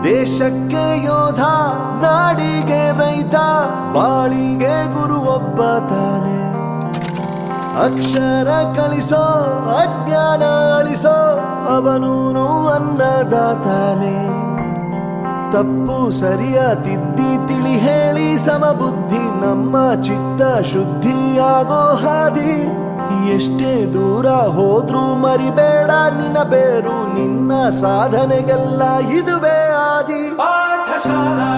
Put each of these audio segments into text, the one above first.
ದೇಶಕ್ಕೆ ಯೋಧ, ನಾಡಿಗೆ ರೈತ, ಬಾಳಿಗೆ ಗುರು ಒಬ್ಬ ತಾನೆ. ಅಕ್ಷರ ಕಲಿಸೋ, ಅಜ್ಞಾನ ಅಳಿಸೋ, ಅವನೂನು ಅನ್ನದಾತಾನೆ. ತಪ್ಪು ಸರಿಯ ತಿದ್ದಿ ತಿಳಿ ಹೇಳಿ ಸಮಬುದ್ಧಿ, ನಮ್ಮ ಚಿತ್ತ ಶುದ್ಧಿಯಾಗೋ ಹಾದಿ. ಎಷ್ಟೇ ದೂರ ಹೋದ್ರೂ ಮರಿಬೇಡ ನಿನ್ನ ಬೇರು, ನಿನ್ನ ಸಾಧನೆಗೆಲ್ಲ ಇದುವೇ ಆದಿ. ಪಾಠಶಾಲಾ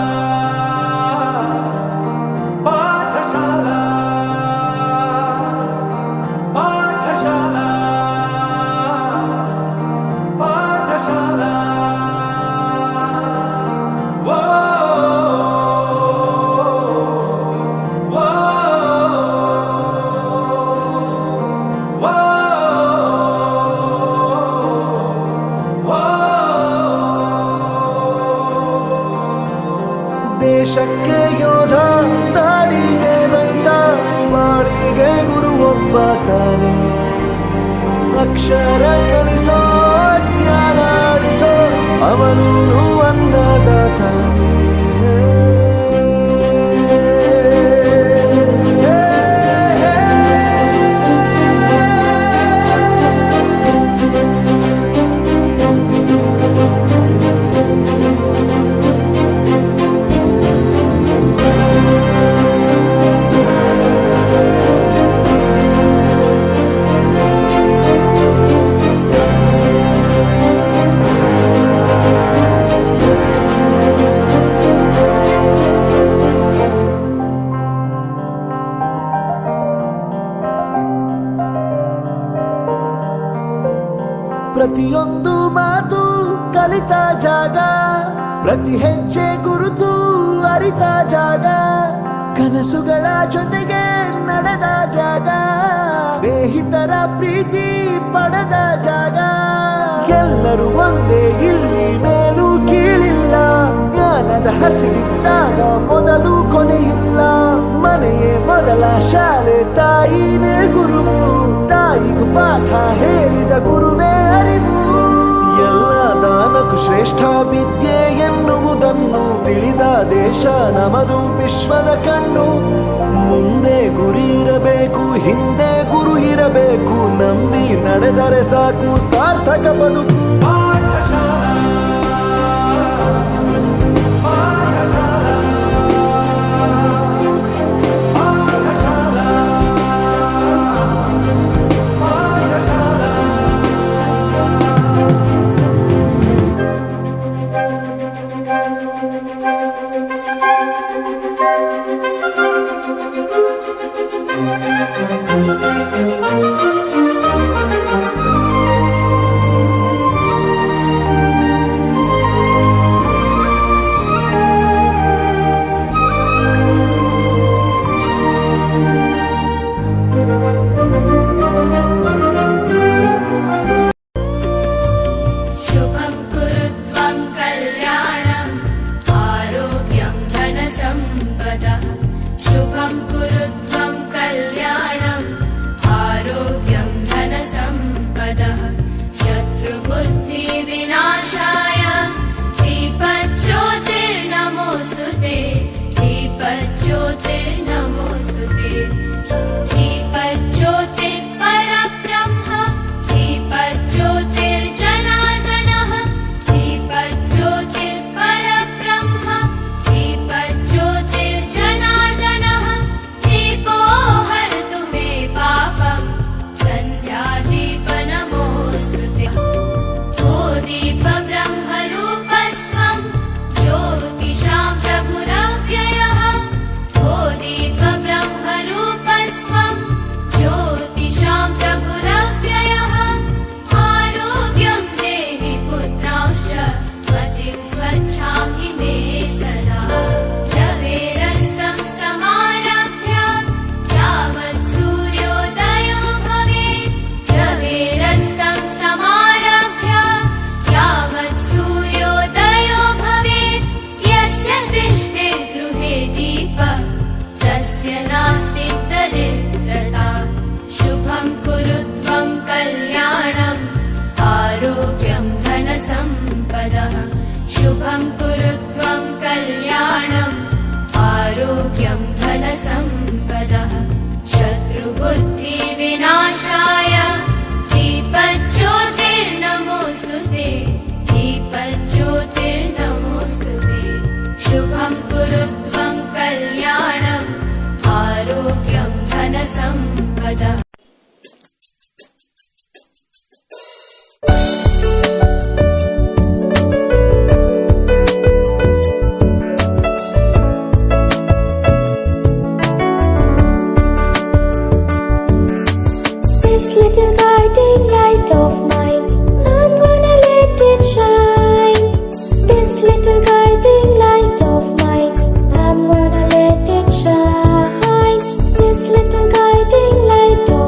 ಪಾಠಶಾಲಾ ಪಾಠಶಾಲಾ ಪಾಠಶಾಲಾ. ದೇಶಕ್ಕೆ ಯೋಧ, ನಾಡಿಗೆ ರೈತ, ಬಾಳಿಗೆ ಗುರು ಒಬ್ಬ ತಾನೆ. ಅಕ್ಷರ ಕಲಿಸೋ, ಜ್ಞಾನ ಅಳಿಸೋ, ಅವನೂನು ಅನ್ನದಾತಾನೆ. ಪ್ರತಿಯೊಂದು ಮಾತು ಕಲಿತ ಜಾಗ, ಪ್ರತಿ ಹೆಜ್ಜೆ ಗುರುತು ಅರಿತ ಜಾಗ, ಕನಸುಗಳ ಜೊತೆಗೆ ನಡೆದ ಜಾಗ, ಸ್ನೇಹಿತರ ಪ್ರೀತಿ ಪಡೆದ ಜಾಗ. ಎಲ್ಲರೂ ಒಂದೇ, ಇಲ್ಲಿ ಮೇಲೂ ಕೀಳಿಲ್ಲ, ಜ್ಞಾನದ ಹಸಿರಿದ್ದಾಗ ಮೊದಲು ಕೊನೆಯಿಲ್ಲ. ಮನೆಯೇ ಮೊದಲ ಶಾಲೆ, ತಾಯಿನೇ ಗುರುವು, ತಾಯಿಗೂ ಪಾಠ ಹೇಳಿದ ಗುರುವೇ ಅರಿವು. ಎಲ್ಲ ದಾನಕ್ಕೂ ಶ್ರೇಷ್ಠ ವಿದ್ಯೆ ಎನ್ನುವುದನ್ನು ತಿಳಿದ ದೇಶ ನಮದು, ವಿಶ್ವದ ಕಣ್ಣು. ಮುಂದೆ ಗುರಿ ಇರಬೇಕು, ಹಿಂದೆ ಗುರು ಇರಬೇಕು, ನಂಬಿ ನಡೆದರೆ ಸಾಕು ಸಾರ್ಥಕ ಬದುಕು. शुभं कुरु त्वं कल्याणम् आरोग्यं धनसम्पदः शत्रुबुद्धिविनाशाय दीपज्योतिर्नमोऽस्तु ते दीपज्योतिर्नमोऽस्तु ते शुभं कुरु त्वं कल्याणम् आरोग्यं धनसम्पदः This little guiding light of mine, I'm gonna let it shine. This little guiding light of mine, I'm gonna let it shine. This little guiding light of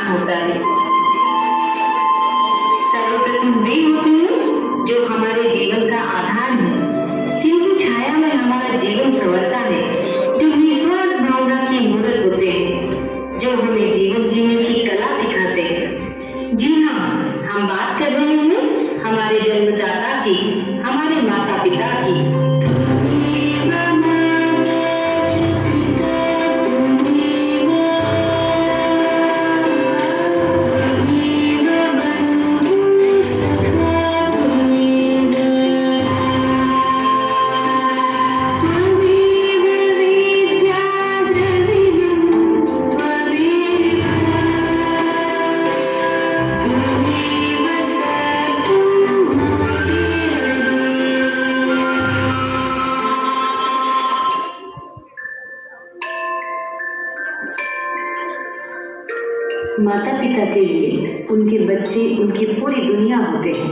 होता है। सर्वप्रथम वे होते हैं जो हमारे जीवन का आधार है, जिनकी छाया में हमारा जीवन संवरता है, जो निस्वार्थ भावना की मूर्त होते हैं, जो हमें जीवन जीने की कला सिखाते हैं। जी हाँ, हम बात कर रहे हैं हमारे जन्मदाता की, हमारे माता पिता की। माता पिता के लिए उनके बच्चे उनकी पूरी दुनिया होते हैं,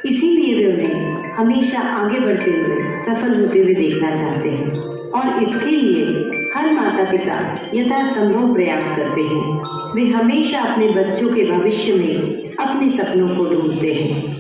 इसीलिए वे उन्हें हमेशा आगे बढ़ते हुए सफल होते हुए देखना चाहते हैं और इसके लिए हर माता पिता यथासंभव प्रयास करते हैं। वे हमेशा अपने बच्चों के भविष्य में अपने सपनों को ढूंढते हैं।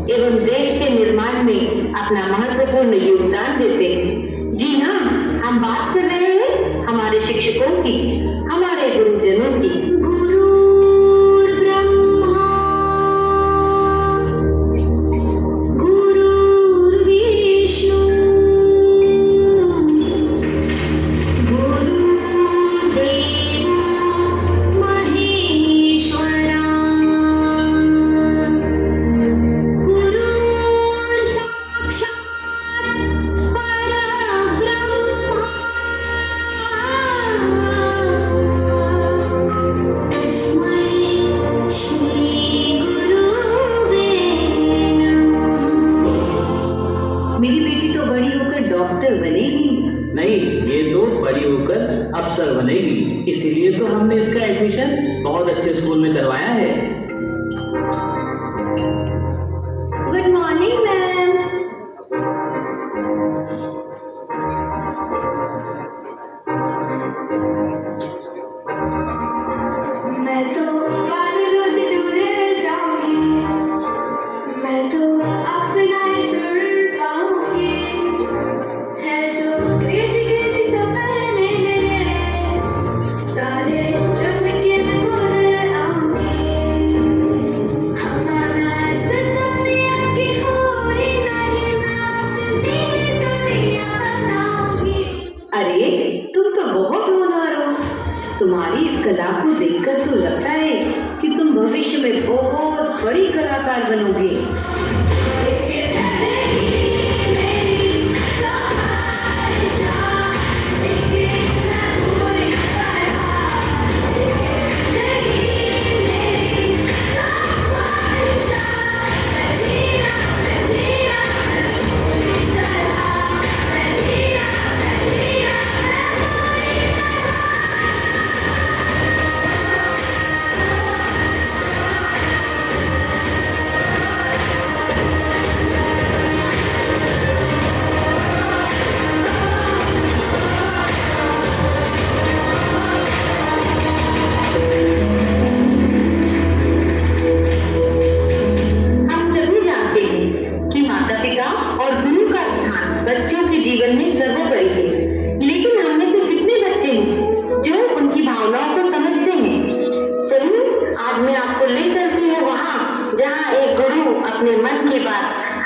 एवं देश के निर्माण में अपना महत्वपूर्ण योगदान देते हैं। जी हाँ, हम बात कर रहे हैं हमारे शिक्षकों की, हमारे गुरुजनों की। अफसर बनेगी, इसीलिए तो हमने इसका एडमिशन बहुत अच्छे स्कूल में करवाया है। Good morning ma'am. मैं तो बादलों से दूर जाऊंगी, मैं तो अपना सुर गाऊंगी, है जो क्रेजी क्रेजी सपने सारे चुन के मैं भूल आऊंगी। हमारा दुनिया की हुई नहीं, मैं अपनी दुनिया बनाऊंगी। अरे तुम तो बहुत होनहार हो। तुम्हारी इस कला को देखकर तो लगता है कि तुम भविष्य में बहुत बड़ी कलाकार बनोगे।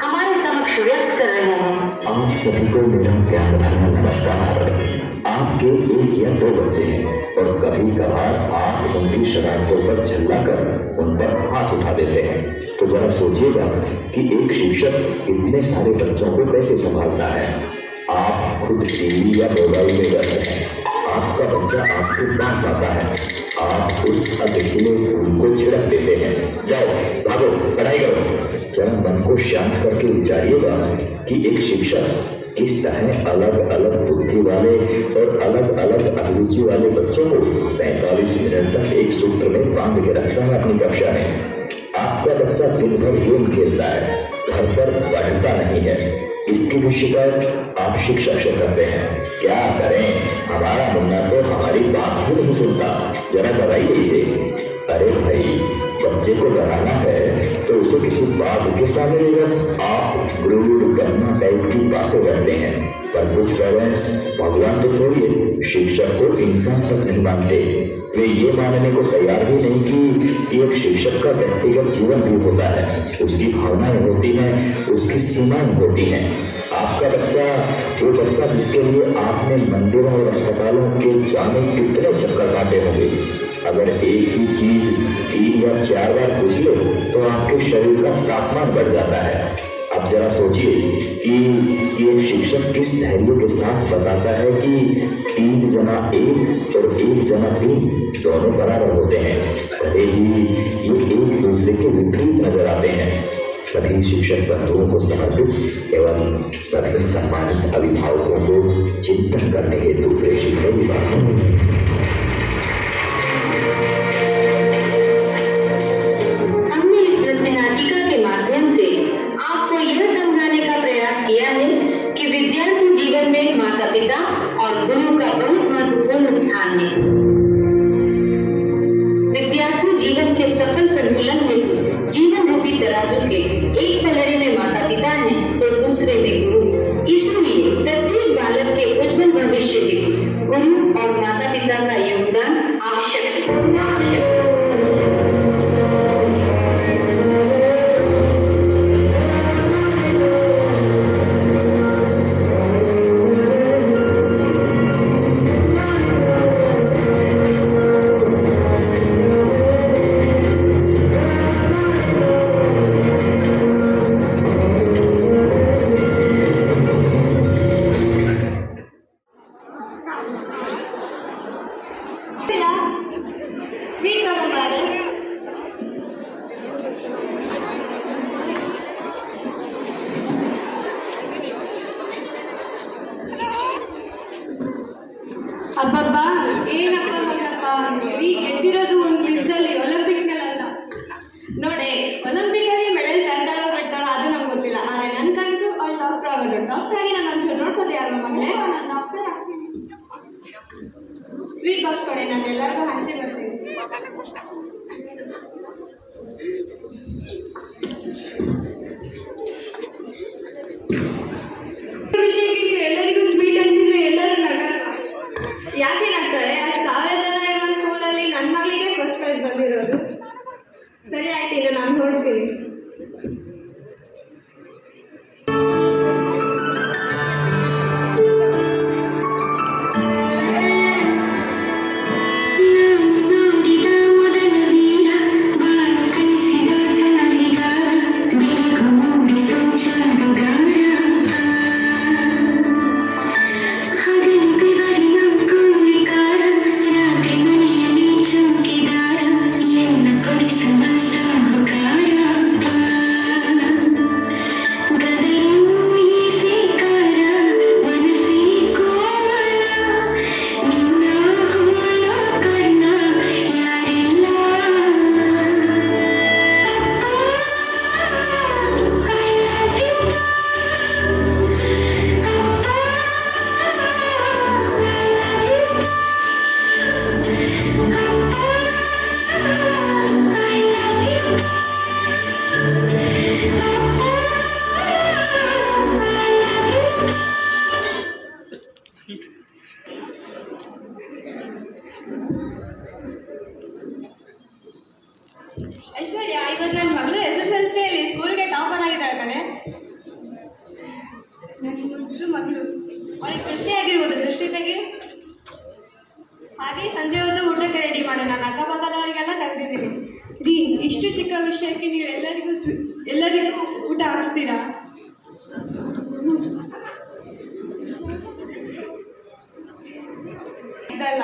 हमारे समक्ष व्यक्त कर रहे हैं। आप सभी को मेरा प्यार भरा नमस्कार। आपके एक या दो बच्चे हैं और कभी कभार आप उनकी शरारतों पर चिल्लाकर उन पर हाथ उठा देते हैं। तो जरा सोचिएगा कि एक शिक्षक इतने सारे बच्चों को कैसे संभालता है। आप खुद टीवी या मोबाइल में व्यस्त हैं, आपका बच्चा आपके पास आता है, आप उस अधखिले फूल को छिड़क देते हैं। जाओ भागो पढ़ाई करो। जरा मन को शांत करके विचारिएगा कि एक शिक्षक किस तरह अलग अलग बुद्धि वाले और अलग अलग अभिरुचि वाले बच्चों को 45 मिनट तक एक सूत्र में बांध के रखता है अपनी कक्षा में। आपका बच्चा दिन भर गेम खेलता है, घर पर पढ़ता नहीं है, इसकी भी शिकायत आप शिक्षक से करते हैं। क्या करें, हमारा मुन्ना तो हमारी बात ही नहीं सुनता, जरा डराइए इसे। अरे भाई, बच्चे को डराना है तो उसे किसी बात के सामने ले जाओ। आप गुरूर गन्ना टाइप की बातें करते हैं, पर कुछ पेरेंट्स भगवान तो छोड़िए, शिक्षक को इंसान तक नहीं मानते। वे ये मानने को तैयार ही नहीं कि एक शिक्षक का व्यक्तिगत जीवन भी होता है, उसकी भावनाएं होती हैं, उसकी सीमाएं होती हैं। आपका बच्चा, वो बच्चा जिसके लिए आपने मंदिरों और अस्पतालों के जाने कितने चक्कर काटे होंगे, अगर एक ही चीज 3 या 4 बार पूछ लो तो आपके शरीर का तापमान बढ़ जाता है। अब जरा सोचिए कि एक शिक्षक किस धैर्य के साथ बताता है कि 3 जना 1 और 1 जना 3 दोनों बराबर होते हैं, भले ही ये एक दूसरे के विपरीत नजर आते हैं। सभी शिक्षक बंधुओं को समर्पित एवं सभी सम्मानित अभिभावकों को चिंतन करने हेतु प्रेषित है हमने इस नृत्य नाटिका के माध्यम से आपको यह समझाने का प्रयास किया है कि विद्यार्थी जीवन में माता पिता और गुरु का बहुत महत्वपूर्ण स्थान है। विद्यार्थी जीवन के सफल संतुलन में जीवन रूपी तराजू के एक पलड़े में माता पिता हैं तो दूसरे में गुरु। इसलिए प्रत्येक बालक के उज्जवल भविष्य में गुरु और माता पिता का योगदान आवश्यक है। स्वीट कब हमारे ಅಬ್ಬಬ್ಬ ಏನಪ್ಪ ಮಗಪ್ಪ ನೀ ಗೆದ್ದಿರೋದು ಒಂದು ಕ್ವಿಝಲ್ಲಿ ಒಲಿಂಪಿಕ್ನಲ್ಲ ನೋಡಿ ಒಲಿಂಪಿಕಲ್ಲಿ ಮೆಡಲ್ ತರ್ತಾಳೋ ಬಿಡ್ತಾಳೋ ಅದು ನಮ್ಗೆ ಗೊತ್ತಿಲ್ಲ ಆದರೆ ನನ್ನ ಕನಸು ಅವಳು ಡಾಕ್ಟರ್ ಆಗೋದು ಡಾಕ್ಟರ್ ಆಗಿ ನಾನು ಒಂಚೂರು ನೋಡ್ಕೋತೀಯ ಅಲ್ವ ಮಗಳೇ ನಾನು ಡಾಕ್ಟರ್ ಆಗ್ತೀನಿ ಸ್ವೀಟ್ ಬಾಕ್ಸ್ ಕೊಡಿ ನಾನು ಎಲ್ಲರಿಗೂ ಹಂಚಿ ಬರ್ತೀನಿ ವಿಷಯಕ್ಕೆ ಎಲ್ಲರಿಗೂ ಸ್ವೀಟ್ ಹಂಚಿದ್ರೆ ಎಲ್ಲರೂ ನಗಲ್ಲ ಯಾಕೆ ನಗ್ತಾರೆ? 1000 ಜನ ಇರೋ ಸ್ಕೂಲಲ್ಲಿ ನನ್ನ ಮಗಳಿಗೆ ಫಸ್ಟ್ ಪ್ರೈಸ್ ಬಂದಿರೋದು. ಸರಿ ಆಯ್ತು, ಇನ್ನು ನಾನು ಹೊರಡ್ತೀನಿ. ನೋಡಿದ ಮೊದಲ ವೀರ ಬಾನು ಕಲಿಸಿದ ಸಲಹಿಗಾರ ಬೆಳಗು ಮೂಡಿಸೋ ಜಾದುಗಾರ ನನ್ನ ಮುದ್ದು ಮಗಳು, ಅವಳಿಗೆ ದೃಷ್ಟಿ ಆಗಿರ್ಬೋದು, ದೃಷ್ಟಿ ತೆಗಿ. ಹಾಗೆ ಸಂಜೆ ಹೊತ್ತು ಊಟಕ್ಕೆ ರೆಡಿ ಮಾಡು. ನಾನು ಅಕ್ಕಪಕ್ಕದವರಿಗೆಲ್ಲ ಕರೆದಿದ್ದೀನಿ. ರೀ, ಇಷ್ಟು ಚಿಕ್ಕ ವಿಷಯಕ್ಕೆ ನೀವು ಎಲ್ಲರಿಗೂ ಊಟ ಹಾಕ್ಸ್ತೀರಾ? ಇದಲ್ಲ.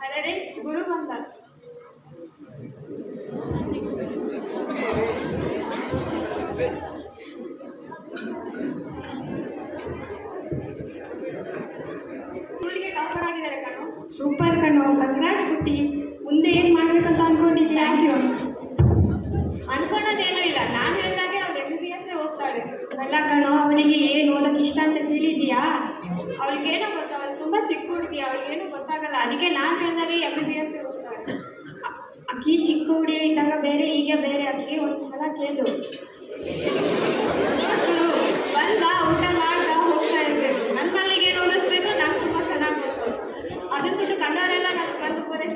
ಅದೇ ಗುರು ಬಂದ. ಇವಳಿಗೆ ಟಾಪರ್ ಆಗಿದ್ದಾರೆ ಕಣೋ. ಸೂಪರ್ ಕಣೋ, ಕಂಗ್ರಾಟ್ಸ್ ಪುಟ್ಟಿ. ಮುಂದೆ ಏನು ಮಾಡ್ಬೇಕಂತ ಅನ್ಕೊಂಡಿದ್ಯಾ? Thank you. ಅನ್ಕೊಳ್ಳೋದೇನೂ ಇಲ್ಲ, ನಾನು ಹೇಳಿದಾಗೆ ಅವಳು MBBS ಹೋಗ್ತಾಳೆ. ಅಲ್ಲ ಕಣೋ, ಅವಳಿಗೆ ಏನು ಓದಕ್ಕೆ ಇಷ್ಟ ಅಂತ ಕೇಳಿದ್ಯಾ? ಅವಳಿಗೇನೋ ಗೊತ್ತ, ಅವಳು ತುಂಬ ಚಿಕ್ಕ ಹುಡುಗಿ, ಅವಳಿಗೇನು ಗೊತ್ತಾಗಲ್ಲ. ಅದಕ್ಕೆ ನಾನು ಹೇಳಿದಾಗೆ MBBS ಹೋಗ್ತಾಳೆ. ಅಕ್ಕಿ ಚಿಕ್ಕ ಹುಡುಗಿ ಇದ್ದಾಗ ಬೇರೆ, ಈಗ ಬೇರೆ. ಅಕ್ಕಿ ಒಂದು ಸಲ ಕೇಳು. ನೋಡ್ರು, ಬಂದ ಊಟ ಮಾಡ್ತಾ ಹೋಗ್ತಾ ಇರಬೇಕು. ನನ್ನ ಮಲ್ಲಿಗೆ ಓದಿಸ್ಬೇಕು, ನಂಗೆ ತುಂಬ ಚೆನ್ನಾಗಿ ಗೊತ್ತು. ಅದನ್ನ ಬಿಟ್ಟು ಕಂಡವರೆಲ್ಲ ನನಗೆ ಬಂದು ಉಪದೇಶ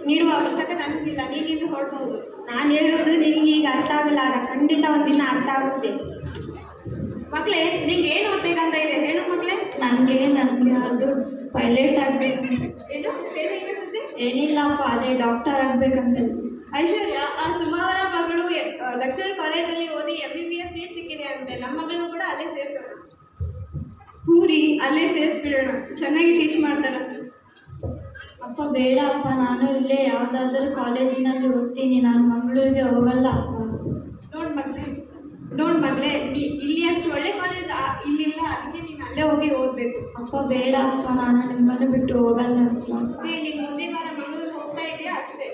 ನೀಡುವ ಅವಶ್ಯಕತೆ ನನಗಿಲ್ಲ. ನೀನಿಂದು ಹೊರಡ್ಬೋದು. ನಾನು ಹೇಳೋದು ನಿನಗೆ ಈಗ ಅರ್ಥ ಆಗಲ್ಲ, ಅಲ್ಲ ಖಂಡಿತ ಒಂದಿನ ಅರ್ಥ ಆಗುತ್ತೆ. ಮಕ್ಕಳೇ, ನಿಂಗೆ ಏನು ಓದ್ಬೇಕಂತ ಇದೆ ಹೇಳು ಮಕ್ಕಳೇ. ನನಗೆ ಅದು ಪೈಲಟ್ ಆಗಬೇಕು. ಏನು ಬೇರೆ ಏನಿರುತ್ತೆ? ಏನಿಲ್ಲಪ್ಪ, ಅದೇ ಡಾಕ್ಟರ್ ಆಗಬೇಕಂತ. ಐಶ್ವರ್ಯ, ಆ ಸುಮಾವರ ಮಗಳು ಲಕ್ಷರ್ ಕಾಲೇಜಲ್ಲಿ ಓದಿ MBBS ಸೀಟ್ ಸಿಕ್ಕಿದೆ ಅಂತೆ. ನಮ್ಮ ಮಗಳು ಕೂಡ ಅಲ್ಲೇ ಸೇರಿಸೋಣ. ಊರಿ ಅಲ್ಲೇ ಸೇರಿಸ್ಬಿಡೋಣ, ಚೆನ್ನಾಗಿ ಟೀಚ್ ಮಾಡ್ತಾರಂತೆ. ಅಪ್ಪ ಬೇಡ ಅಪ್ಪ, ನಾನು ಇಲ್ಲೇ ಯಾವುದಾದ್ರೂ ಕಾಲೇಜಿನಲ್ಲಿ ಓದ್ತೀನಿ. ನಾನು ಮಂಗಳೂರಿಗೆ ಹೋಗಲ್ಲ ಅಪ್ಪ. ನೋಡ್ ಮಗಳೇ, ಇಲ್ಲಿ ಅಷ್ಟು ಒಳ್ಳೆ ಕಾಲೇಜ್ ಇಲ್ಲಿಲ್ಲ, ಅದಕ್ಕೆ ನೀನು ಅಲ್ಲೇ ಹೋಗಿ ಓದಬೇಕು. ಅಪ್ಪ ಬೇಡ ಅಪ್ಪ, ನಾನು ನಿಮ್ಮನ್ನು ಬಿಟ್ಟು ಹೋಗಲ್ಲ ಅಷ್ಟೇ. ನೀನು ಮುಂದಿನ ವಾರ ಮಂಗಳೂರಿಗೆ ಹೋಗ್ತಾ ಇದೆಯಾ ಅಷ್ಟೇ.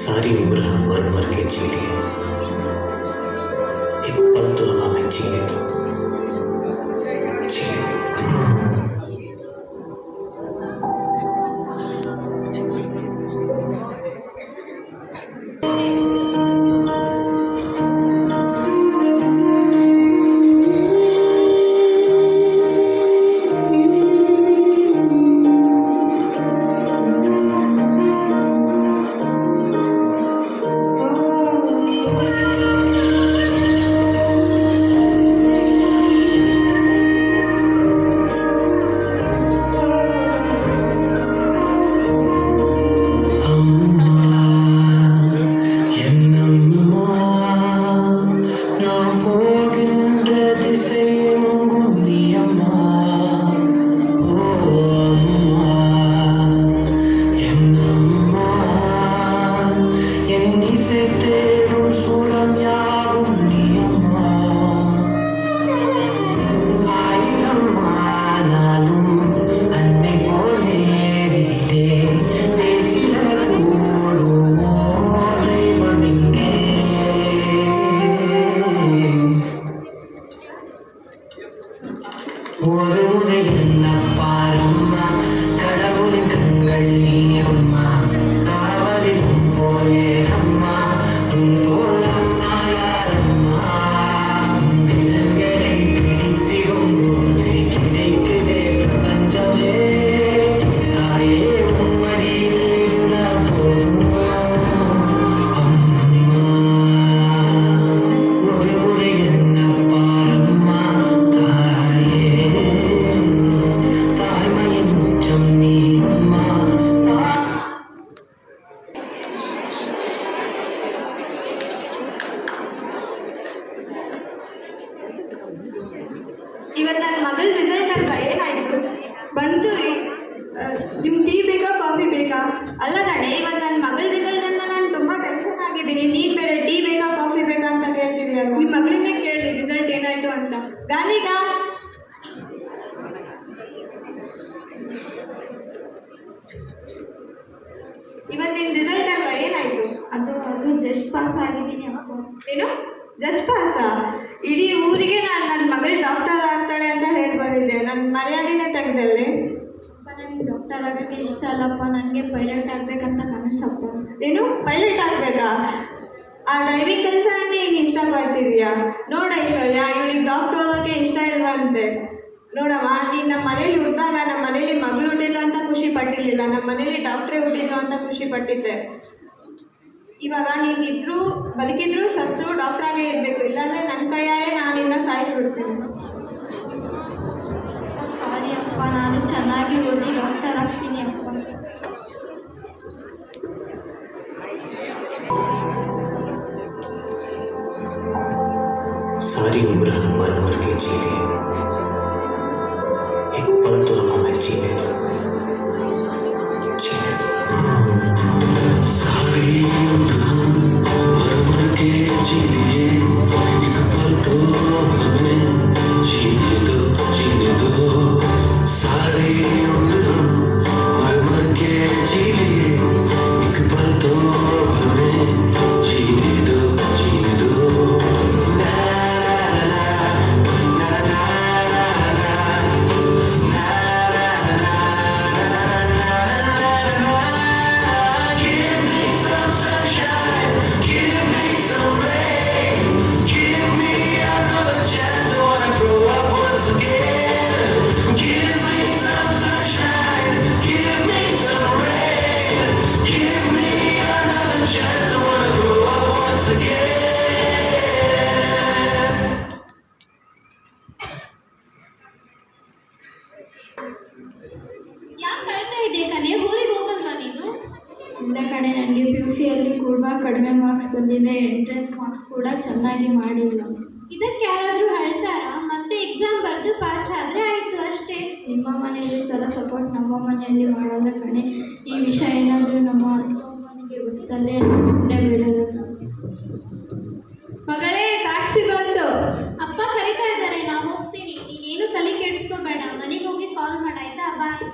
सारी उम्र हम मर मर के जी लिए, एक पल तो हमें जीने दो, जीने दो। ಇವತ್ತು ನನ್ನ ಮಗಳ ರಿಸಲ್ಟ್ ಅಂತ ಏನಾಯಿತು? ಬಂತು ರೀ. ನಿಮ್ಗೆ ಟೀ ಬೇಕಾ ಕಾಫಿ ಬೇಕಾ? ಅಲ್ಲ ಕಣೆ, ಇವತ್ತು ನನ್ನ ಮಗಳ ರಿಸಲ್ಟ್ ಅಂತ ನಾನು ತುಂಬ ಟೆನ್ಷನ್ ಆಗಿದ್ದೀನಿ. ನೀನು ಬೇರೆ ಟೀ ಬೇಕಾ ಕಾಫಿ ಬೇಕಾ ಅಂತ ಕೇಳ್ತಿದ್ದೀರ. ನಿಮ್ಮ ಮಗಳನ್ನೇ ಕೇಳಿ ರಿಸಲ್ಟ್ ಏನಾಯಿತು ಅಂತ. ಗಾಂಧಿಗ ಇವತ್ತಿನ ರಿಸಲ್ಟ್ ಅಲ್ವಾ, ಏನಾಯಿತು? ಅದು ಜಸ್ಟ್ ಪಾಸ್ ಆಗಿದ್ದೀನಿ ಅಪ್ಪ. ಏನು ಜಸ್ಟ್ ಪಾಸಾ? ಇಡೀ ಊರಿಗೆ ನಾನು ನನ್ನ ಮಗಳು ಡಾಕ್ಟರ್ ಆಗ್ತಾಳೆ ಅಂತ ಹೇಳಿ ಬಂದಿದ್ದೆ. ನನ್ನ ಮರ್ಯಾದೆನೇ ತೆಗೆದಲ್ಲಿ. ನನಗೆ ಡಾಕ್ಟರ್ ಆಗೋಕ್ಕೆ ಇಷ್ಟ ಅಲ್ಲಪ್ಪ, ನನಗೆ ಪೈಲಟ್ ಆಗಬೇಕಂತ ಕನಸಪ್ಪ. ಏನು ಪೈಲಟ್ ಆಗಬೇಕಾ? ಆ ಡ್ರೈವಿಂಗ್ ಕೆಲಸನೇ ನೀನು ಇಷ್ಟಪಡ್ತಿದ್ಯಾ? ನೋಡು ಐಶ್ವರ್ಯ, ಇವಳಿಗೆ ಡಾಕ್ಟರ್ ಆಗೋಕ್ಕೆ ಇಷ್ಟ ಇಲ್ವಂತೆ. ನೋಡಮ್ಮ, ನೀನು ನಮ್ಮ ಮನೇಲಿ ಹುಟ್ಟಿದಾಗ ನಮ್ಮ ಮನೇಲಿ ಮಗಳು ಹುಟ್ಟಿಲ್ಲ ಅಂತ ಖುಷಿ ಪಟ್ಟಿರಲಿಲ್ಲ, ನಮ್ಮ ಮನೇಲಿ ಡಾಕ್ಟ್ರೇ ಹುಟ್ಟಿಲ್ಲ ಅಂತ ಖುಷಿ ಪಟ್ಟಿದ್ದೆ. ಇವಾಗ ನೀನಿದ್ರು ಬದುಕಿದ್ರು ಸತ್ರು ಡಾಕ್ಟ್ರಾಗೇ ಇರಬೇಕು, ಇಲ್ಲಾಂದರೆ ನನ್ನ ಕೈಯಾರೆ ನಾನು ನಿನ್ನ ಸಾಯಿಸ್ಬಿಡ್ತೀನಿ. ಸಾರಿ ಅಪ್ಪ, ನಾನು ಚೆನ್ನಾಗಿ ಓದಿ ಡಾಕ್ಟರ್ ಆಗ್ತೀನಿ ಅಪ್ಪ. सारी उम्र हम मर मर के जी लिए, एक पल तो अब हमें जीने दो, जीने दो। सारी उम्र हम मर मर के जी लिए, एक पल तो हमें जीने दो, जीने दो। सारी उम्र हम मर मर के जी लिए, एक पल तो हमें जीने दो, जीने दो। ಯಾಕೆ ಕಳ್ತಾ ಇದ್ದೆ ಕಣೆ, ಊರಿಗೆ ಹೋಗಲ್ವಾ ನೀನು? ಇಲ್ಲ ಕಣೆ, ನನಗೆ PUCಯಲ್ಲಿ ಕೂಡ ಕಡಿಮೆ ಮಾರ್ಕ್ಸ್ ಬಂದಿದೆ, ಎಂಟ್ರೆನ್ಸ್ ಮಾರ್ಕ್ಸ್ ಕೂಡ ಚೆನ್ನಾಗಿ ಮಾಡಿಲ್ಲ. ಇದಕ್ಕೆ ಯಾರಾದರೂ ಹೇಳ್ತಾರಾ? ಮತ್ತೆ ಎಕ್ಸಾಮ್ ಬರೆದು ಪಾಸ್ ಆದರೆ ಆಯಿತು ಅಷ್ಟೇ. ನಿಮ್ಮ ಮನೆಯಲ್ಲಿ ಥರ ಸಪೋರ್ಟ್ ನಮ್ಮ ಮನೆಯಲ್ಲಿ ಮಾಡಲ್ಲ ಕಣೆ. ಈ ವಿಷಯ ಏನಾದರೂ ನಮ್ಮ ಅಮ್ಮನಿಗೆ ಗೊತ್ತಲ್ಲೇ ಸುಮ್ಮನೆ ಬಿಡಲ್ಲ. ಮಗಳೇ, ಟ್ಯಾಕ್ಸಿ ಬಂತು. ಅಪ್ಪ ಕರಿತಾ ಇದ್ದಾರೆ, ನಾವು ಹೋಗ್ತೀನಿ. ನೀನೇನು ತಲೆ ಕೆಡಿಸ್ಕೋಬೇಡ, ಮನೆಗೆ ಹೋಗಿ ಕಾಲ್ ಮಾಡಾಯ್ತಾ? ಬಾಯ್.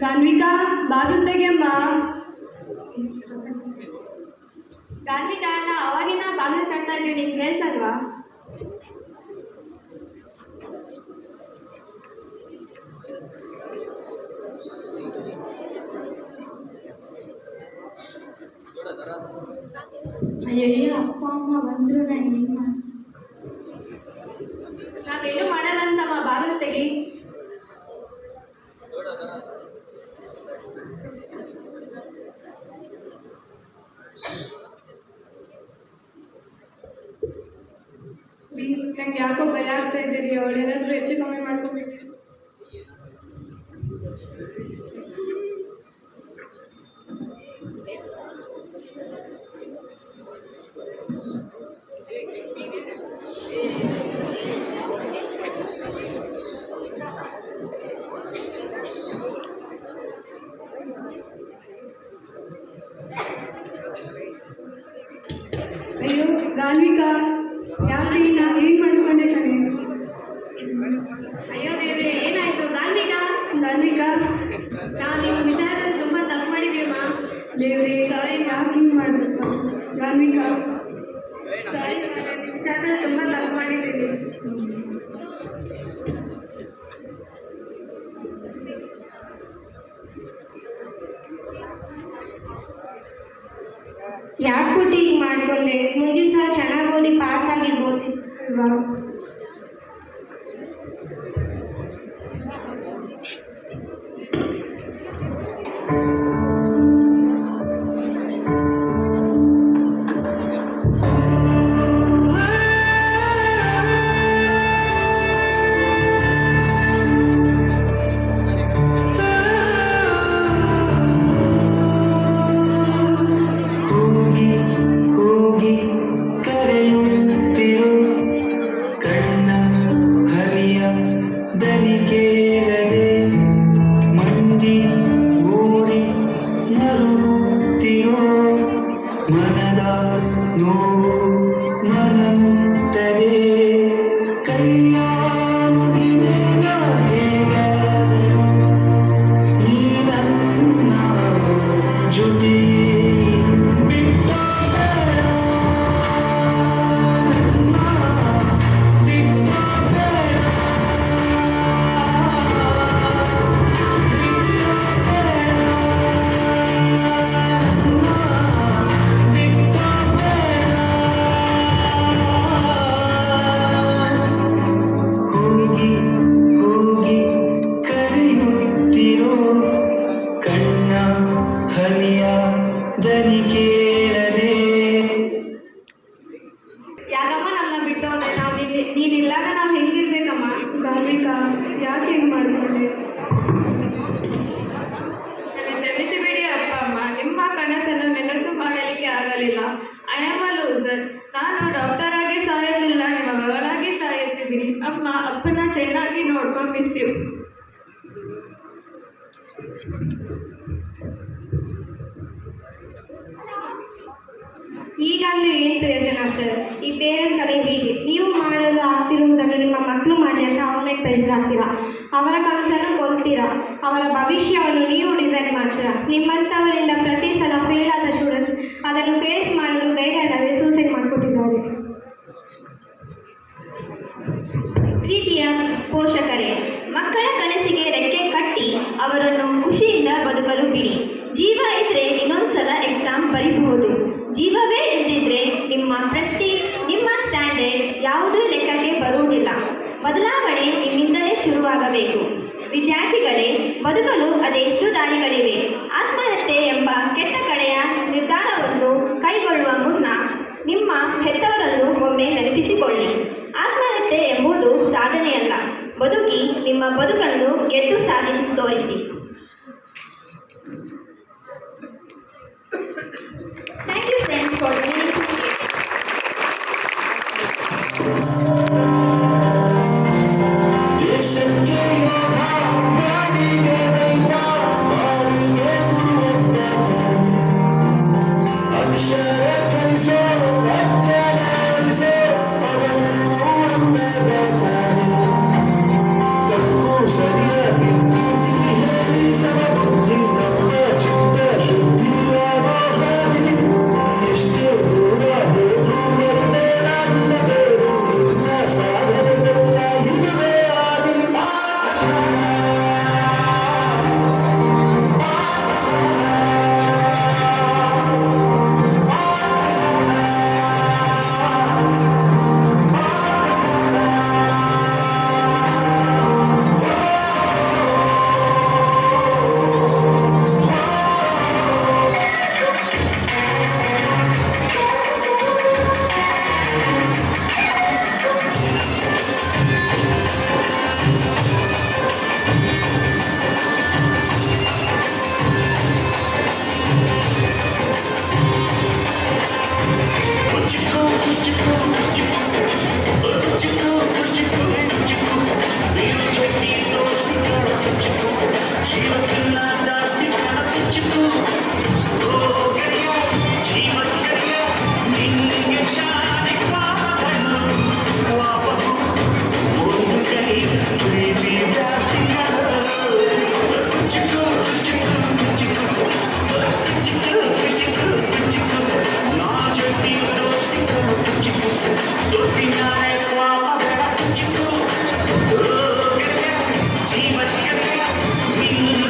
ಗಾನ್ವಿಕಾ, ಬಾಗಿಲು ತೆಗೆಯಮ್ಮ. ಗಾನ್ವಿಕಾ, ನಾ ಅವಾಗಿನ ಬಾಗಿಲು ತಟ್ತಾ ಇದ್ದೀವಿ, ನಿಮ್ಗೆ ಕೇಳಿಸಲ್ವಾ? ಅಯ್ಯಯ್ಯ, ಅಪ್ಪ ಅಮ್ಮ ಬಂದರು, ನಾನು ಏನು ಮಾಡಿ? ನಾವೇನು ಮಾಡಲ್ಲ ಅಂತಮ್ಮ, ಬಾಗಿಲು ತೆಗಿ. ನಂಗೆ ಯಾಕೋ ಭಯ ಆಗ್ತಾ ಇದ್ದೀರಿ, ಅವಳೇನಾದರೂ ಹೆಚ್ಚು ಕಮ್ಮಿ ಮಾಡ್ಕೋಬೇಕು. ಅಯ್ಯೋ ಗಾನ್ವಿಕಾ, ಯಾಕೆ ನಾನು ಏನು ಮಾಡ್ಕೊಂಡೆ ಕಣೆ? ಅಯ್ಯೋ ದೇವ್ರೆ, ಏನಾಯಿತು? ಗಾನ್ವಿಕಾ, ಗಾನ್ವಿಕಾ, ನಾವು ನಿಮ್ಮ ವಿಚಾರದಲ್ಲಿ ತುಂಬ ತಪ್ಪು ಮಾಡಿದ್ದೀವಮ್ಮ. ದೇವ್ರೆ, ಸಾರಿ, ಯಾಕೆ ಹಿಂಗೆ ಮಾಡಬೇಕು? ಗಾನ್ವಿಕಾ, ಸಾರಿ, ನಿಮ್ಮ ವಿಚಾರದಲ್ಲಿ ತುಂಬ ತಪ್ಪು ಮಾಡಿದ್ದೀವಿ. ಯಾಕೆ ಬಿಟ್ಟು ಹಿಂಗೆ ಮಾಡಿಕೊಂಡೆ? ಮುಂದಿನ ಸಲ ಚೆನ್ನಾಗಿ ಓದಿ ಪಾಸ್ ಆಗಿರ್ಬೋದು ಅಲ್ವಾ? ಕೂಗಿ ಕೂಗಿ ಕರೆಯುತ್ತಿರು ಅಪ್ಪನ ಚೆನ್ನಾಗಿ ನೋಡ್ಕೊ, ಮಿಸ್ ಯು. ಈಗಂದು ಏನು ಪ್ರಯೋಜನ ಸರ್? ಈ ಪೇರೆಂಟ್ಸ್ ಕಡೆ ಹೀಗೆ ನೀವು ಮಾಡಲು ಆಗ್ತಿರುವುದನ್ನು ನಿಮ್ಮ ಮಕ್ಕಳು ಮಾಡಿ ಅಂತ ಅವ್ರ ಮೇಲೆ ಪ್ರೆಷರ್ ಆಗ್ತೀರಾ, ಅವರ ಕನಸನ್ನು ಕೊಲ್ತೀರಾ, ಅವರ ಭವಿಷ್ಯವನ್ನು ನೀವು ಡಿಸೈನ್ ಮಾಡ್ತೀರಾ. ನಿಮ್ಮಂಥವರಿಂದ ಪ್ರತಿ ಸಲ ಫೇಲ್ ಆದ ಸ್ಟೂಡೆಂಟ್ಸ್ ಅದನ್ನು ಫೇಸ್ ಮಾಡಲು ಧೈರ್ಯ ಇಲ್ಲದೆ ಸೂಸೈಡ್ ಮಾಡಿಕೊಟ್ಟಿದ್ದಾರೆ. ಪ್ರೀತಿಯ ಪೋಷಕರೇ, ಮಕ್ಕಳ ಕನಸಿಗೆ ರೆಕ್ಕೆ ಕಟ್ಟಿ ಅವರನ್ನು ಖುಷಿಯಿಂದ ಬದುಕಲು ಬಿಡಿ. ಜೀವ ಇದ್ರೆ ಇನ್ನೊಂದ್ಸಲ ಎಕ್ಸಾಮ್ ಬರೀಬಹುದು. ಜೀವವೇ ಇಲ್ದಿದ್ರೆ ನಿಮ್ಮ ಪ್ರೆಸ್ಟೀಜ್, ನಿಮ್ಮ ಸ್ಟ್ಯಾಂಡರ್ಡ್ ಯಾವುದೂ ಲೆಕ್ಕಕ್ಕೆ ಬರುವುದಿಲ್ಲ. ಬದಲಾವಣೆ ನಿಮ್ಮಿಂದಲೇ ಶುರುವಾಗಬೇಕು. ವಿದ್ಯಾರ್ಥಿಗಳೇ, ಬದುಕಲು ಅದೆಷ್ಟು ದಾರಿಗಳಿವೆ. ಆತ್ಮಹತ್ಯೆ ಎಂಬ ಕೆಟ್ಟ ಕಡೆಯ ನಿರ್ಧಾರವನ್ನು ಕೈಗೊಳ್ಳುವ ಮುನ್ನ ನಿಮ್ಮ ಹೆತ್ತವರನ್ನು ಒಮ್ಮೆ ನೆನಪಿಸಿಕೊಳ್ಳಿ. ಆತ್ಮಹತ್ಯೆ ಎಂಬುದು ಸಾಧನೆಯಲ್ಲ. ಬದುಕಿ ನಿಮ್ಮ ಬದುಕನ್ನು ಗೆದ್ದು ಸಾಧಿಸಿ ತೋರಿಸಿ. ಥ್ಯಾಂಕ್ ಯು ಫ್ರೆಂಡ್ಸ್ ಫಾರ್ ದೇಶಕ್ಕೆ ಯೋಧ, ನಾಡಿಗೆ ರೈತ, ಬಾಳಿಗೆ ಗುರುವೊಬ್ಬ ತಾನೆ. ಅಕ್ಷರ ಕಲಿಸೋ, ಅಜ್ಞಾನ ಅಳಿಸೋ, ಅವನು ಅನ್ನದಾತಾನೆ. ತಪ್ಪು ಸರಿಯ ತಿದ್ದಿ ತಿಳಿ ಹೇಳಿ ಸಮಬುದ್ಧಿ ನಮ್ಮ ಚಿತ್ತ ಶುದ್ಧಿಯಾಗೋ ಹಾದಿ. ಎಷ್ಟೇ ದೂರ ಹೋದ್ರೂ ಮರಿಬೇಡ ನಿಲ್ಲಬೇಡು, ನಿನ್ನ ಸಾಧನೆಗಳೆಲ್ಲ ಇರುವೆ ಆದಿ. ಪಾಠಶಾಲಾ, ಪಾಠಶಾಲಾ, ಪಾಠಶಾಲಾ, ಪಾಠಶಾಲಾ. ಕುಚಿಕು ಕುಚಿಕು ಕುಚಿಕು ಕುಚಿಕು ಕುಚಿಕು ಕುಚಿಕು ನೀನು ಚಟ್ನಿ ದೋಸ್ತಿ ಕಾಣ ಕುಚಿಕು ಜೀವಕ್ಕಿಲ್ಲ ಜಾಸ್ತಿ ಕಾಣ ಕುಚಿಕು. ಓ ಗೆಳೆಯ, ಜೀವನ ಗೆಳೆಯ, ನಿನ್ಗೆ ಶಾಲೆ ಕಾಣು ವಾಪು ಒಂದು ಕೈ ಪ್ರೀತಿ ಜಾಸ್ತಿ ಕಾಣ. ಕುಚಿಕು ಕುಚಿಕು ಕುಚಿಕು ಕುಚಿಕು ಕುಚಿಕು ಕುಚಿಕು ನಾ ಚಟ್ನಿ ದೋಸ್ತಿ ಕಾಣ ಕುಚಿಕು ದೋಸ್ತಿ ನಾಳೆ ವಾಪ ಬೇಡ ಕುಚಿಕು. ಓ ಗೆಳೆಯ, ಜೀವನ ಗೆಳೆಯ, ನಿನ್ನ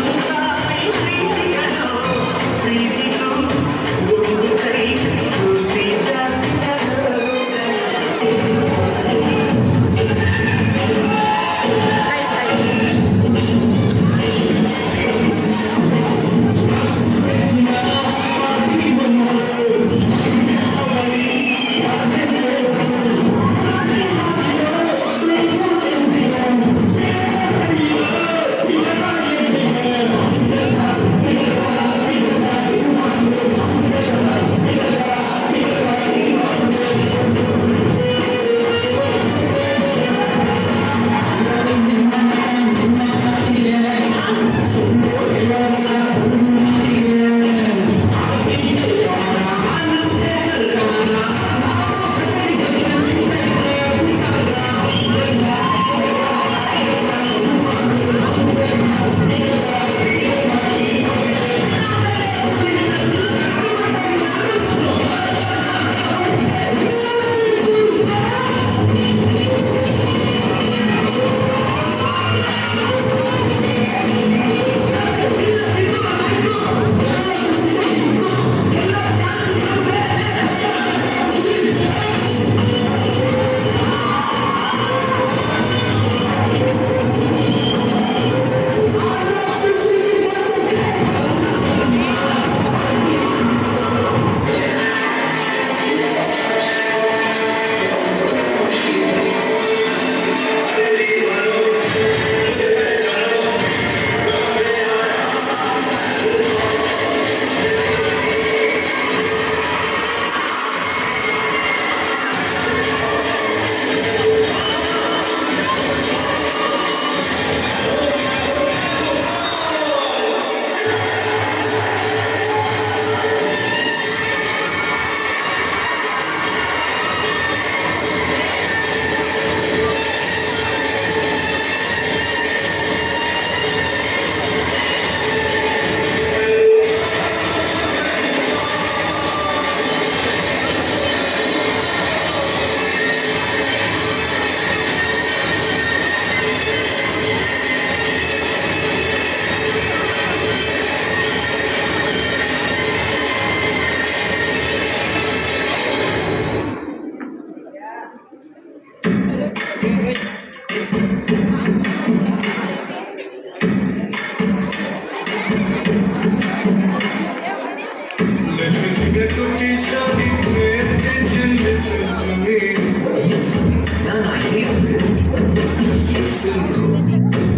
Listen,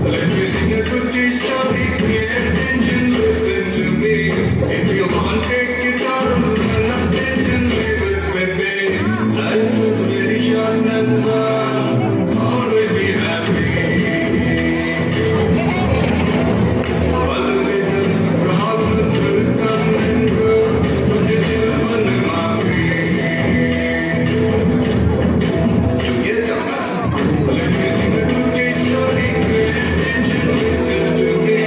let me sing a good tea story. Pay attention, listen to me. If you want take guitars and attention, leave it with me. Life is very short and fun. Always be happy. All the little problems will come and go, but you still want to happy. You get up. Let me sing a good tea story. Pay attention, listen to me.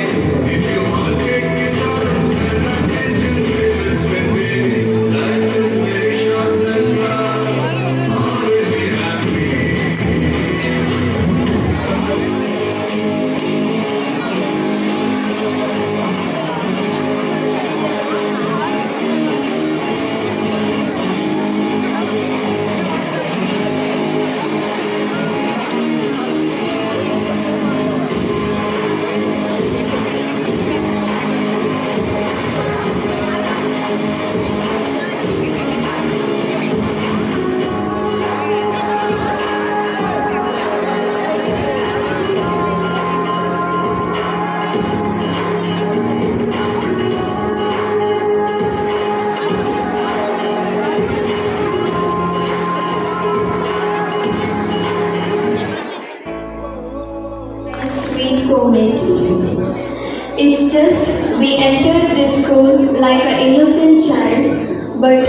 If you want take guitars and attention, leave it with me. Life is very short and fun. Always be happy. Sweet moments. It's just we entered this school like an innocent child, but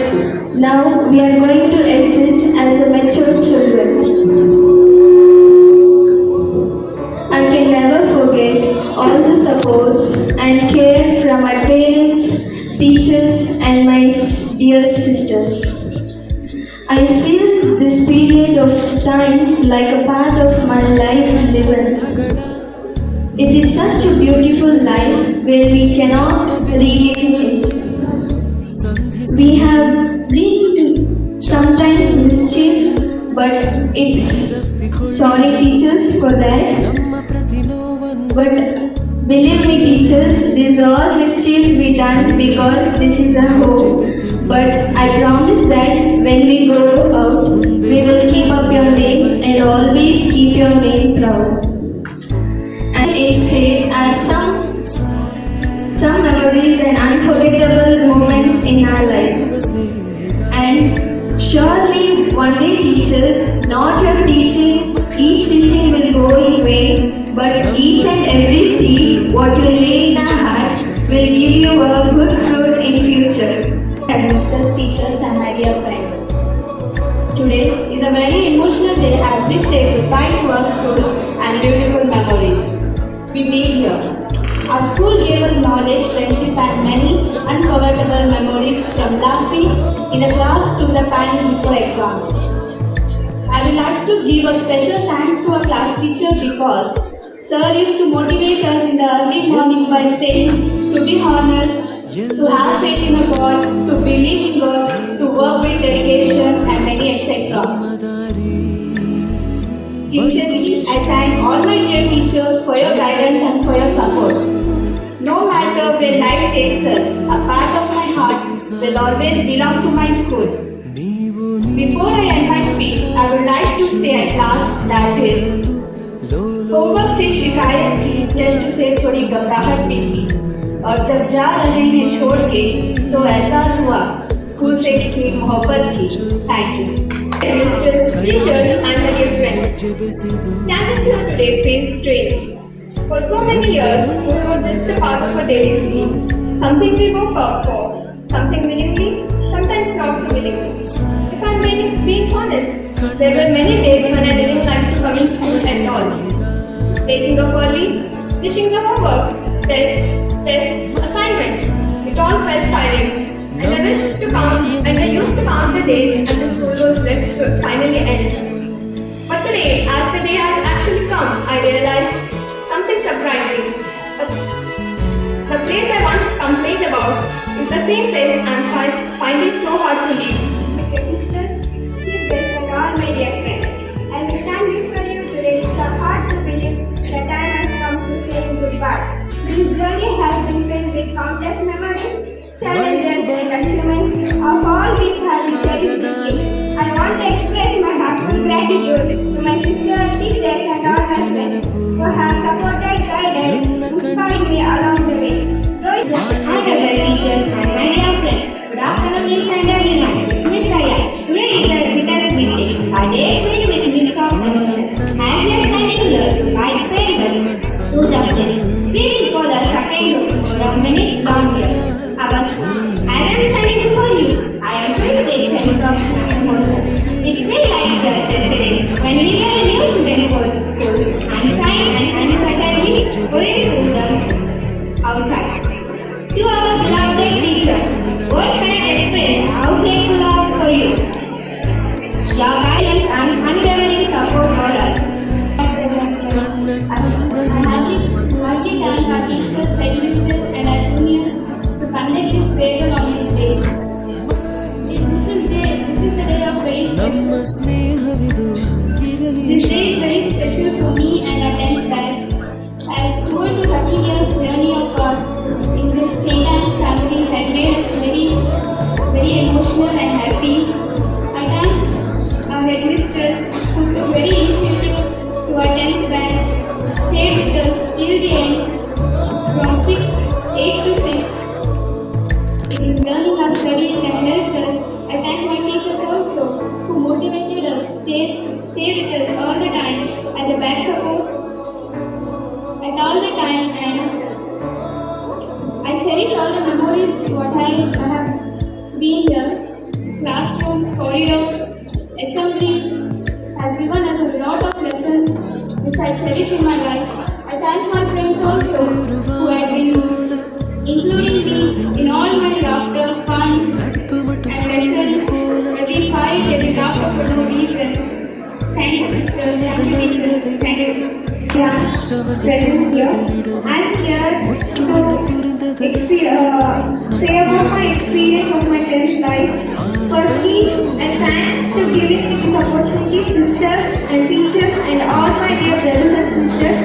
now we are going to exit as a mature children. I can never forget all the supports and care from my parents, teachers, and my dear sisters. I feel this period of time like a part of my life lived. It is such a beautiful life where we cannot relive it. We have been sometimes mischief, but it's sorry teachers for that. But believe me teachers, this all mischief we done because this is a home. But I promise that when we grow out, we will keep up your name and always keep your name proud. And it stays are some memories and unforgettable moments in our life. And surely one day teachers, not your teaching, each teaching will go in vain, but each and every seed what you lay in our heart will give you a good fruit in future. Headmasters, teachers and my dear friends. Today is a very emotional day as we say goodbye to our school and beautiful memories we made here. Our school gave us knowledge, friendship and many unforgettable memories from laughing in a class to the panic before exams. I would like to give a special thanks to our class teacher because Sir used to motivate us in the early morning by saying to be honest, to have faith in a God, to believe in God, to work with dedication and many etc. Sincerely, I thank all my dear teachers for your guidance and for your support. No matter where life takes us, a part of my heart will always belong to my school. Before I end my speech, I would like to say at last that is homework से शिकायत थी just say थोड़ी घबराहट भी थी और जब जा रहे हैं छोड़ के तो एहसास हुआ स्कूल से कितनी मोहब्बत थी. Thank you. Misters, teachers and my dear friends, standing here today feels strange. For so many years, school was just a part of our daily routine, something we woke up for, something willingly, sometimes not so willingly. If I'm being honest, there were many days when I didn't like to come to school at all. Waking up early, finishing the homework, tests, assignments, it all felt tiring. And I used to count the days and the school was left to finally end. But today, as the day has actually come, I realized something surprising. The place I once complained about is the same place I'm finding so hard to leave. Dear sisters, teachers, and all my dear friends, I will stand before you today with a heart to believe that I have come to say goodbye. This journey has been filled with countless memories, challenges, and achievements, of all which have been cherished with me. I want to express my heartfelt gratitude to my sisters, teachers, and all my friends. the time, and I cherish all the memories what I have been here. Classrooms, corridors, assemblies has given us a lot of lessons which I cherish in my life. I thank my friends also who have been including me in all my laughter, fun and lessons. Every fight, every laughter for no reason. Thank you, sister. Thank you, teacher. Thank you. Present here. I'm here to say about my experience of my 10th life. Firstly, I thank to giving me this opportunity, sisters and teachers and all my dear brothers and sisters.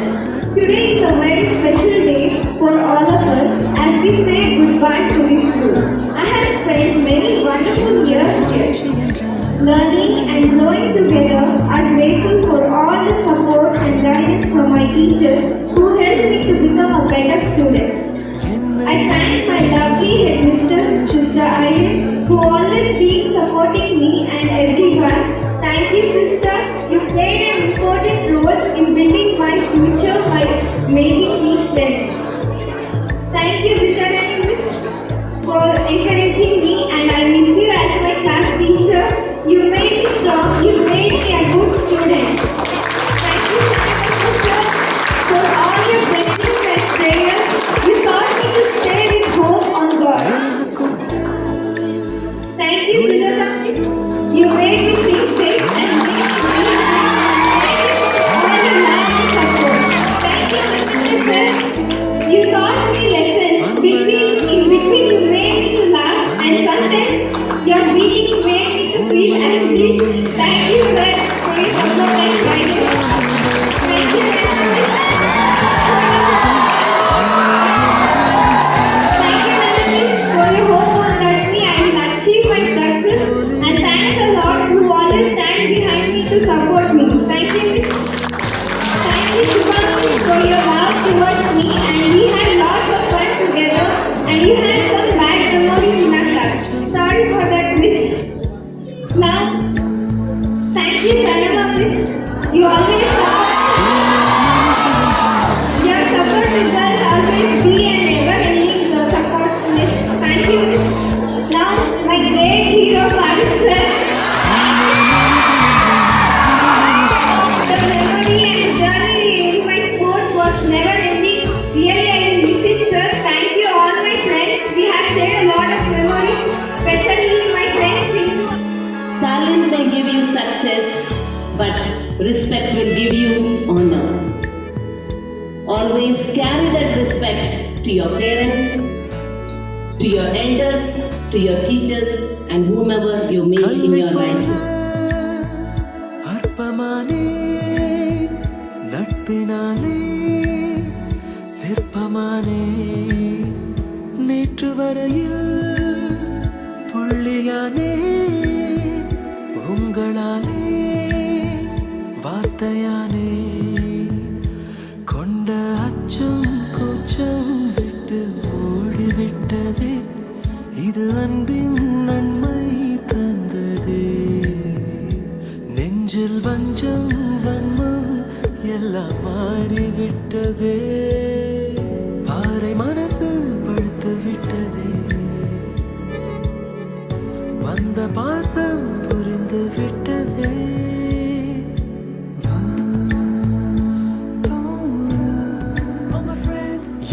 Today is a very special day for all of us as we say goodbye to this school. I have spent many wonderful years here. Learning and growing together, are grateful for all the support and guidance from my teachers who helped me to become a better student. I thank my lovely headmistress, Sister Irene, who always been supporting me and everyone. Thank you, sister. You played an important role in building my future by making me stand. Thank you, Vijayanani Miss, for encouraging me, and I miss you as my class teacher. You made me strong. You made me a good student. Thank you, sister, for all your blessings and prayers. You taught me to stay with hope on God. Thank you, Sujata Miss. You made me think big and made me believe. Thank you for all your love and support. Thank you, Mr. You taught me lessons. In between, you made me to laugh, and sometimes your beatings made me to feel angry. Thank you, sir, for your support and guidance. Thank you, Mr. Thank you, Madam Miss, for your hope that me I will achieve my success. And thanks a lot who always stand behind me to support me. Thank you, Miss. Thank you, Shubha Miss, for your love towards me. And we had lots of fun together. And you had some bad memories in our class. Sorry for that, Miss. Now, thank you, Sanama Miss. You always support. Your support with us always be and never ending support, Miss. Thank you, Miss. Now, my great hero, Farid sir. The memory and journey in my sports was never ending. Really, I will miss it, sir. Thank you, all my friends. We have shared a lot of memories, especially my friends in. Talent may give you success, but respect will give you honor. Always carry that respect to your parents, to your elders, to your teachers, and whomever you meet in your life. அற்பமானே நட்பினாலே சிற்பமானே நேற்று வரையில் புள்ளியானே உங்களாலே வார்த்தையானே கொண்ட அச்சம் கூச்சம் விட்டு ஓடிவிட்டதே இது அன்பின் நன்மை தந்ததே நெஞ்சில் வஞ்சம் வன்மம் எல்லாம் மாறிவிட்டதே பாறை மனசு படுத்து விட்டதே வந்த பாசம் புரிந்து விட்டதே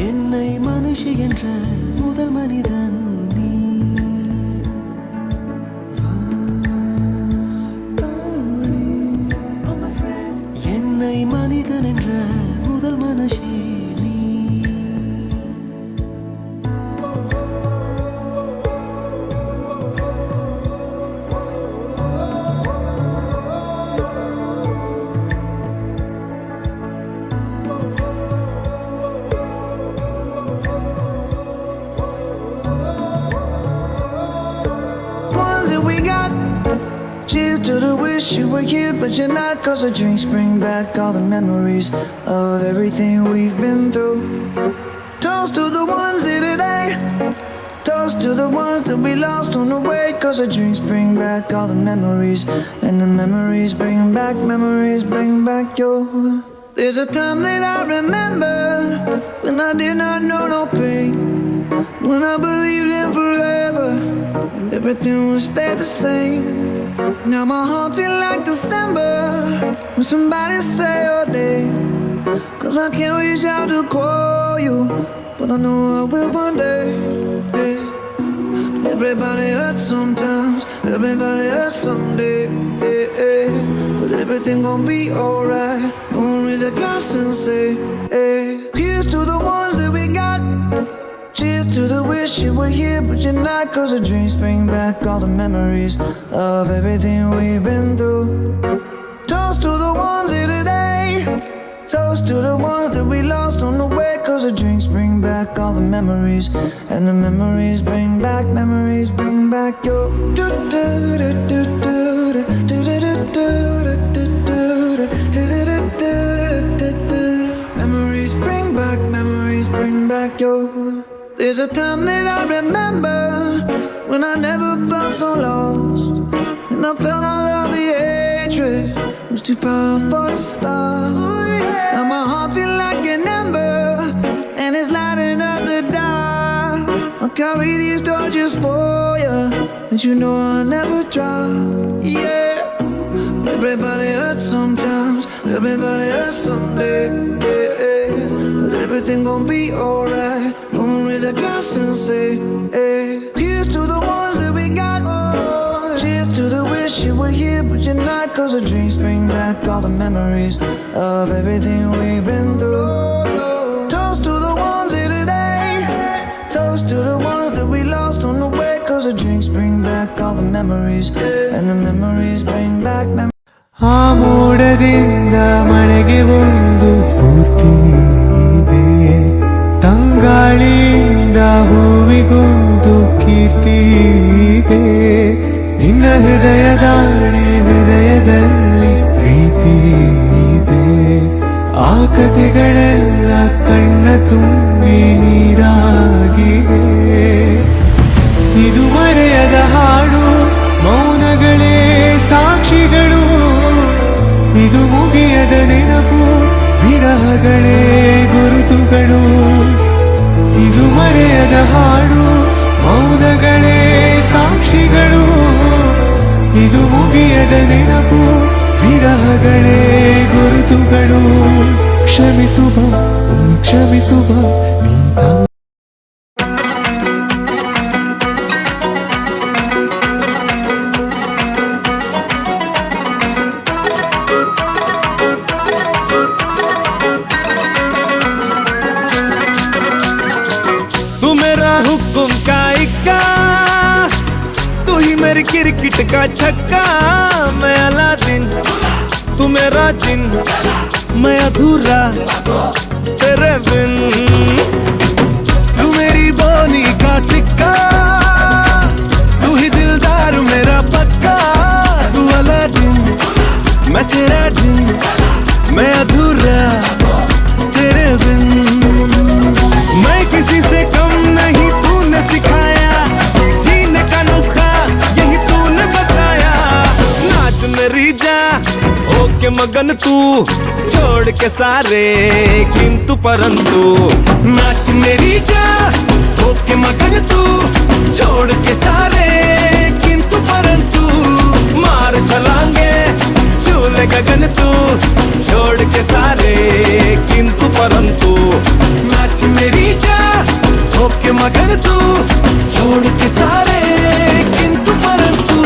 என்னை மனுஷி என்ற முதல் மனிதன் நீ என்னை மனிதன் என்ற முதல் மனுஷி நீ To the wish you were here, but you're not. 'Cause the drinks bring back all the memories of everything we've been through. Toast to the ones here today. Toast to the ones that we lost on the way. 'Cause the drinks bring back all the memories. And the memories bring back your There's a time that I remember when I did not know no pain, when I believed in forever and everything would stay the same. Now my heart feel like December when somebody say your name, 'cause I can't reach out to call you, but I know I will one day. Yeah. Everybody hurts sometimes, everybody hurts someday. Yeah, yeah. But everything gon' be alright. Gonna raise a glass and say, hey. Here's to the ones that we got. Cheers to the wish you were here but you're not, 'cause the dreams bring back all the memories of everything we've been through. Toast to the ones here today. Toast to the ones that we lost on the way, 'cause the drinks bring back all the memories, and the memories bring back your memories bring back your. There's a time that I remember when I never felt so lost, and I felt all of the hatred was too powerful to stop. Now my heart feel like an ember, and it's lighting up the dark. I'll carry these torches for you, and you know I'll never drop. Yeah. Everybody hurts sometimes, everybody hurts someday. Yeah, yeah. But everything gon' be alright. Gonna raise a glass and say, hey. Here's to the ones that we got. Oh. Cheers to the wish you were here but you're not, 'cause the drinks bring back all the memories of everything we've been through. Toast to the ones here today. Toast to the ones that we lost on the way, 'cause the drinks bring back all the memories, and the memories bring back memories. ಆ ಮೋಡದಿಂದ ಮಳೆಗೆ ಒಂದು ಸ್ಫೂರ್ತಿ ಇದೆ, ತಂಗಾಳಿಯಿಂದ ಹೂವಿಗೊಂದು ಕೀರ್ತಿ ಇದೆ, ನಿನ್ನ ಹೃದಯದಲ್ಲಿ ಪ್ರೀತಿ ಇದೆ, ಆ ಕಥೆಗಳೆಲ್ಲ ಕಣ್ಣ ತುಂಬಿ ನೀರಾಗಿದೆ. ಇದು ಮರೆಯದ ಹಾಡು, ಮೌನಗಳೇ ಸಾಕ್ಷಿಗಳು, ಇದು ಮುಗಿಯದ ನೆನಪು, ವಿರಹಗಳೇ ಗುರುತುಗಳು. ಇದು ಮರೆಯದ ಹಾಡು, ಮೌನಗಳೇ ಸಾಕ್ಷಿಗಳು, ಇದು ಮುಗಿಯದ ನೆನಪು, ವಿರಹಗಳೇ ಗುರುತುಗಳು. ಕ್ಷಮಿಸುವ ಕ್ಷಮಿಸುವ ನೀತ. क्रिकेट का छक्का, मैं अलादीन, तू मेरा जिन, मैं अधूरा तेरे बिन, तू मेरी बोली का सिक्का, तू ही दिलदार मेरा पक्का, तू अलादीन, मैं तेरा जिन, मैं अधूरा तेरे बिन, मैं किसी से कम नहीं, तूने सिखाया जीने का नुस्खा, मेरी जा होके मगन तू, छोड़ के सारे किंतु परंतु। नाच मेरी जा होके मगन तू, छोड़ के सारे किंतु परंतु। मार छलांगे झूले गगन तू, छोड़ के सारे किंतु परंतु। नाच मेरी जा होके मगन तू, छोड़ के सारे किंतु परंतु।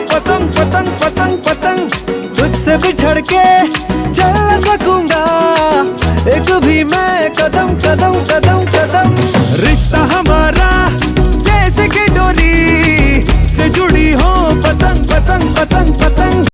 पतंग पतंग पतंग पतंग, तुझसे बिछड़ के चल न सकूंगा, एक भी मैं कदम कदम कदम